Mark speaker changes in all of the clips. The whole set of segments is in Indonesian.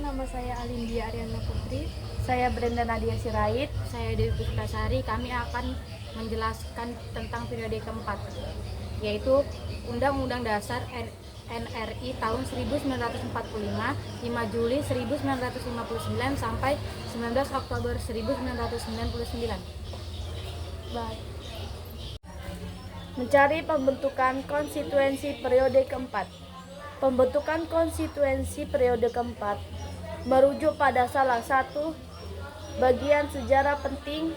Speaker 1: nama saya Alindia Ariana Putri.
Speaker 2: Saya Brenda Nadia Sirait.
Speaker 3: Saya Dewi Puspitasari. Kami akan menjelaskan tentang periode keempat, yaitu Undang-Undang Dasar NRI tahun 1945, 5 Juli 1959 sampai 19 Oktober 1999.
Speaker 2: Baik. Mencari pembentukan konstituensi periode keempat. Pembentukan konstituensi periode keempat merujuk pada salah satu bagian sejarah penting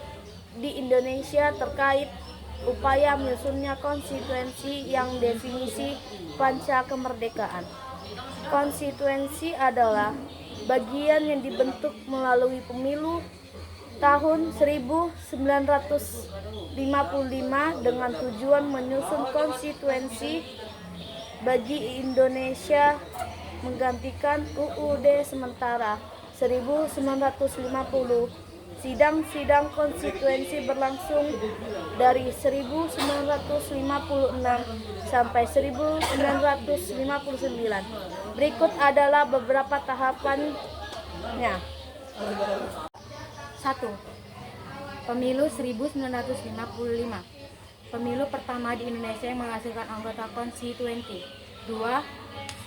Speaker 2: di Indonesia terkait upaya menyusunnya konstituensi yang definisi pasca kemerdekaan. Konstituensi adalah bagian yang dibentuk melalui pemilu tahun 1955 dengan tujuan menyusun konstituensi bagi Indonesia menggantikan UUD sementara 1950. Sidang-sidang konstituensi berlangsung dari 1956 sampai 1959. Berikut adalah beberapa tahapannya.
Speaker 3: 1. Pemilu 1955. Pemilu pertama di Indonesia yang menghasilkan anggota konstituenti. 2.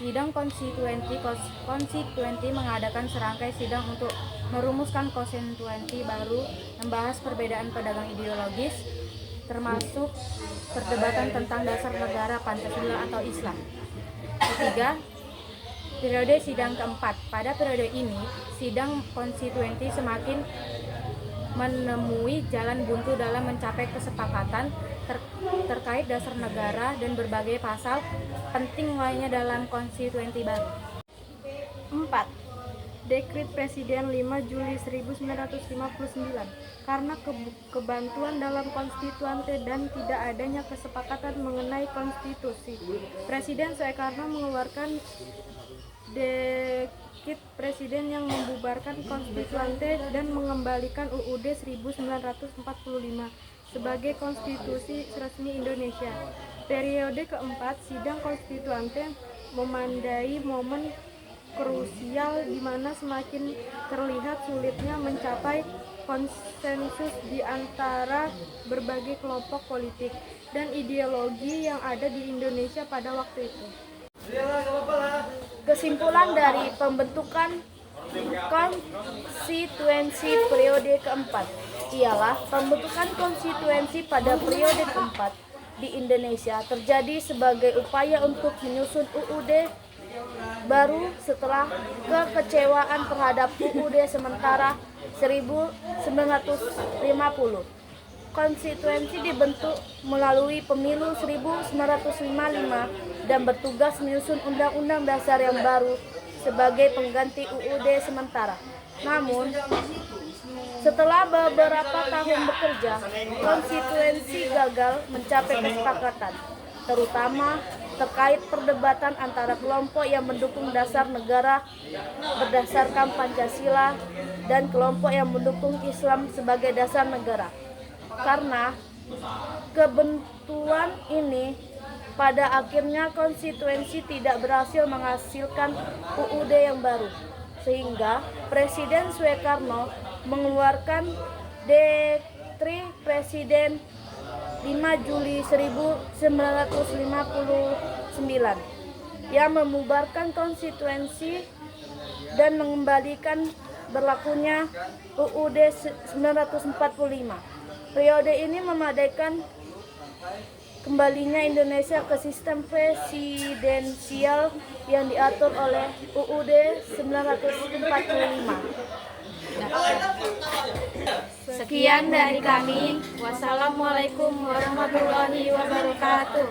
Speaker 3: Sidang konstituenti mengadakan serangkai sidang untuk merumuskan konstituenti baru, membahas perbedaan pedagang ideologis, termasuk perdebatan tentang dasar negara Pancasila atau Islam. 3. Periode sidang keempat. Pada periode ini, sidang konstituenti semakin menemui jalan buntu dalam mencapai kesepakatan terkait dasar negara dan berbagai pasal penting lainnya dalam konstituenti baru.
Speaker 1: 4. Dekrit Presiden 5 Juli 1959. Karena kebantuan dalam konstituante dan tidak adanya kesepakatan mengenai konstitusi, Presiden Soekarno mengeluarkan Dekrit Presiden yang membubarkan konstituante dan mengembalikan UUD 1945 sebagai konstitusi resmi Indonesia. Periode keempat, sidang konstituante memandai momen krusial di mana semakin terlihat sulitnya mencapai konsensus di antara berbagai kelompok politik dan ideologi yang ada di Indonesia pada waktu itu.
Speaker 2: Kesimpulan dari pembentukan konstituensi periode keempat ialah pembentukan konstituensi pada periode keempat di Indonesia terjadi sebagai upaya untuk menyusun UUD baru setelah kekecewaan terhadap UUD sementara 1950. Konstituensi dibentuk melalui pemilu 1955 dan bertugas menyusun Undang-Undang Dasar yang baru sebagai pengganti UUD sementara. Namun, setelah beberapa tahun bekerja, konstituensi gagal mencapai kesepakatan, terutama terkait perdebatan antara kelompok yang mendukung dasar negara berdasarkan Pancasila dan kelompok yang mendukung Islam sebagai dasar negara. Karena kebentuan ini, pada akhirnya konstituensi tidak berhasil menghasilkan UUD yang baru, sehingga Presiden Soekarno mengeluarkan Dekrit Presiden 5 Juli 1959 yang membubarkan konstituensi dan mengembalikan berlakunya UUD 1945. Periode ini memadaikan kembalinya Indonesia ke sistem presidensial yang diatur oleh UUD 1945.
Speaker 3: Sekian dari kami. Wassalamualaikum warahmatullahi wabarakatuh.